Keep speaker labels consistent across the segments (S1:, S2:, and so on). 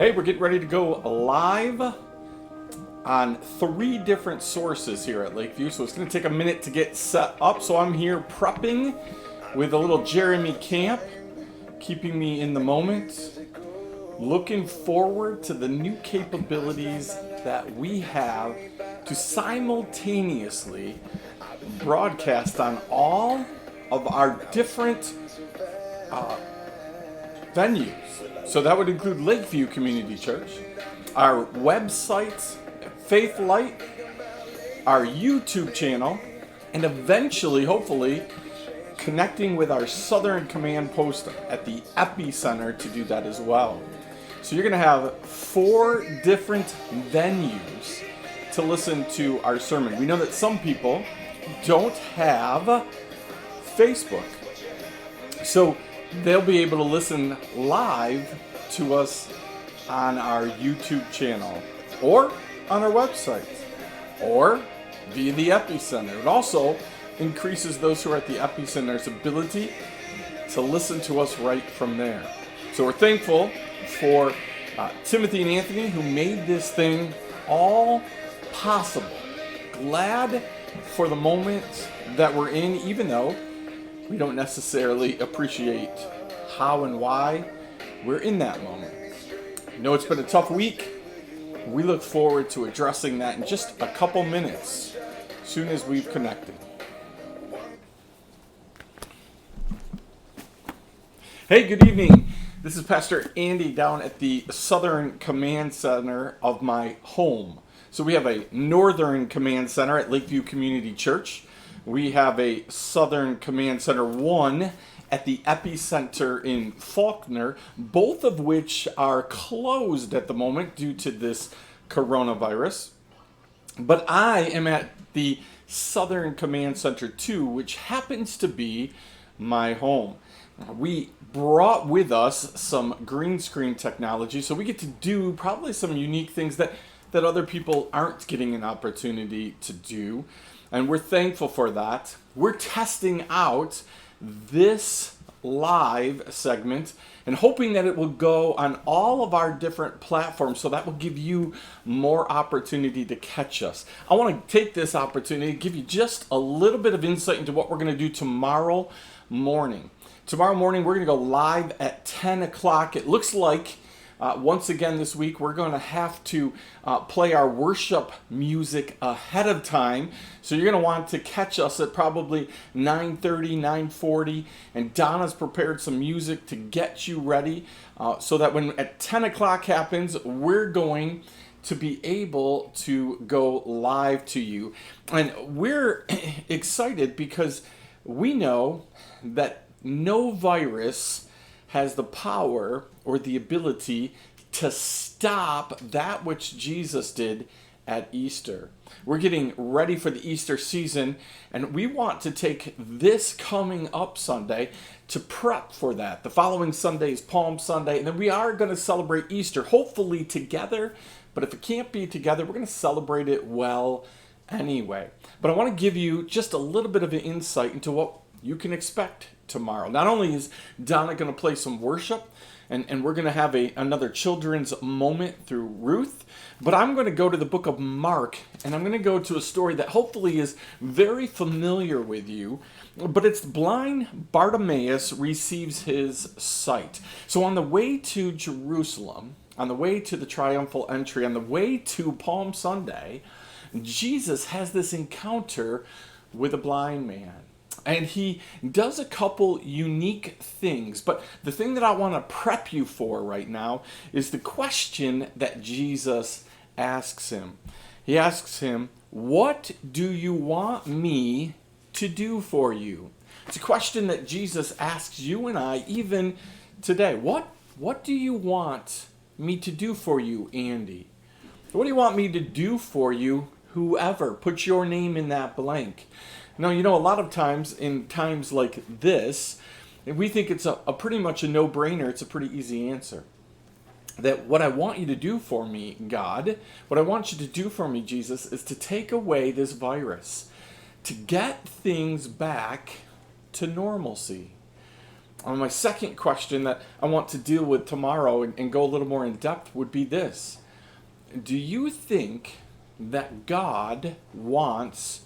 S1: Hey, we're getting ready to go live on 3 different sources here at Lakeview, so it's going to take a minute to get set up. So I'm here prepping with a little Jeremy Camp, keeping me in the moment. Looking forward to the new capabilities that we have to simultaneously broadcast on all of our different venues. So that would include Lakeview Community Church, our website, Faith Light, our YouTube channel, and eventually, hopefully, connecting with our Southern Command Post at the Epicenter to do that as well. So you're going to have 4 different venues to listen to our sermon. We know that some people don't have Facebook. So they'll be able to listen live to us on our YouTube channel or on our website or via the Epicenter. It also increases those who are at the Epicenter's ability to listen to us right from there. So we're thankful for Timothy and Anthony who made this thing all possible. Glad for the moment that we're in, even though we don't necessarily appreciate how and why we're in that moment. I know it's been a tough week. We look forward to addressing that in just a couple minutes, as soon as we've connected. Hey, good evening. This is Pastor Andy down at the Southern Command Center of my home. So we have a Northern Command Center at Lakeview Community Church. We have a Southern Command Center 1 at the Epicenter in Faulkner, both of which are closed at the moment due to this coronavirus. But I am at the Southern Command Center 2, which happens to be my home. We brought with us some green screen technology, so we get to do probably some unique things that other people aren't getting an opportunity to do. And we're thankful for that. We're testing out this live segment and hoping that it will go on all of our different platforms, so that will give you more opportunity to catch us. I want to take this opportunity to give you just a little bit of insight into what we're going to do tomorrow morning. Tomorrow morning, we're going to go live at 10 o'clock. It looks like once again this week, we're going to have to play our worship music ahead of time. So you're going to want to catch us at probably 9:30, 9:40. And Donna's prepared some music to get you ready so that when at 10 o'clock happens, we're going to be able to go live to you. And we're excited because we know that no virus has the power or the ability to stop that which Jesus did at Easter. We're getting ready for the Easter season, and we want to take this coming up Sunday to prep for that. The following Sunday is Palm Sunday, and then we are going to celebrate Easter, hopefully together, but if it can't be together, we're going to celebrate it well anyway. But I want to give you just a little bit of an insight into what you can expect tomorrow. Not only is Donna going to play some worship, and we're going to have another children's moment through Ruth, but I'm going to go to the book of Mark, and I'm going to go to a story that hopefully is very familiar with you, but it's blind Bartimaeus receives his sight. So on the way to Jerusalem, on the way to the triumphal entry, on the way to Palm Sunday, Jesus has this encounter with a blind man. And he does a couple unique things. But the thing that I want to prep you for right now is the question that Jesus asks him. He asks him, "What do you want me to do for you?" It's a question that Jesus asks you and I even today. What do you want me to do for you, Andy? What do you want me to do for you, whoever? Put your name in that blank. Now, you know, a lot of times, in times like this, we think it's a pretty much a no-brainer. It's a pretty easy answer. That what I want you to do for me, God, what I want you to do for me, Jesus, is to take away this virus, to get things back to normalcy. My second question that I want to deal with tomorrow and go a little more in depth would be this. Do you think that God wants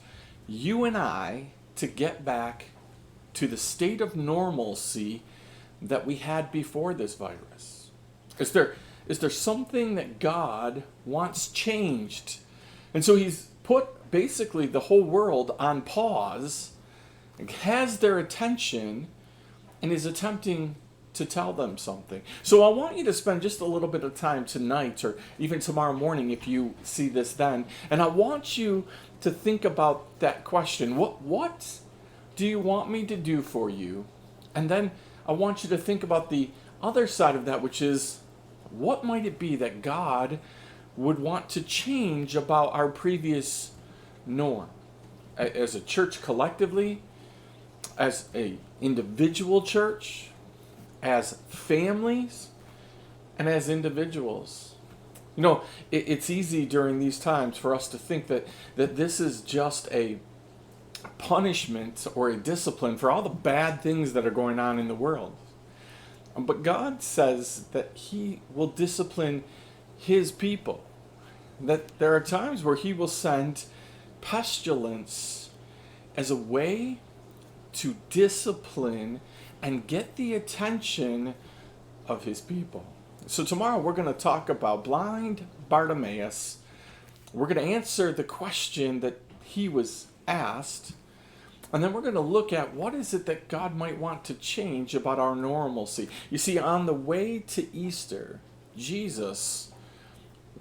S1: you and I to get back to the state of normalcy that we had before this virus? Is there something that God wants changed? And so he's put basically the whole world on pause, has their attention, and is attempting to tell them something. So I want you to spend just a little bit of time tonight or even tomorrow morning if you see this then. And I want you to think about that question. What do you want me to do for you? And then I want you to think about the other side of that, which is what might it be that God would want to change about our previous norm? As a church collectively, as a individual church, as families, and as individuals. You know, it's easy during these times for us to think that this is just a punishment or a discipline for all the bad things that are going on in the world. But God says that He will discipline His people. That there are times where He will send pestilence as a way to discipline and get the attention of His people. So tomorrow we're going to talk about blind Bartimaeus. We're going to answer the question that he was asked. And then we're going to look at what is it that God might want to change about our normalcy. You see, on the way to Easter, Jesus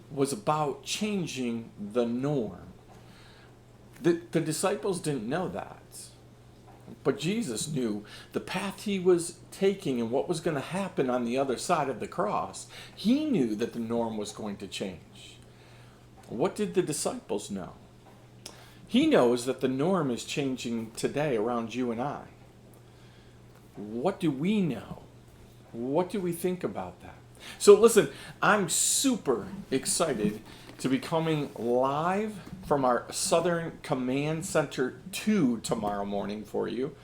S1: was about changing the norm. The disciples didn't know that. But Jesus knew the path He was taking and what was going to happen on the other side of the cross. He knew that the norm was going to change. What did the disciples know? He knows that the norm is changing today around you and I. What do we know? What do we think about that? So listen, I'm super excited to be coming live from our Southern Command Center 2 tomorrow morning for you.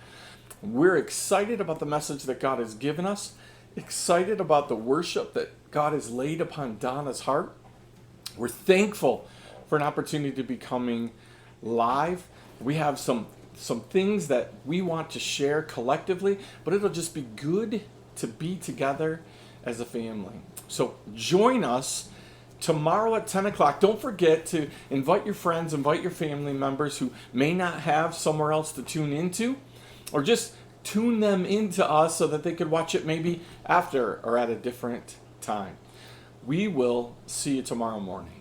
S1: We're excited about the message that God has given us, excited about the worship that God has laid upon Donna's heart. We're thankful for an opportunity to be coming live. We have some things that we want to share collectively, but it'll just be good to be together as a family. So join us tomorrow at 10 o'clock. Don't forget to invite your friends, invite your family members who may not have somewhere else to tune into, or just tune them into us so that they could watch it maybe after or at a different time. We will see you tomorrow morning.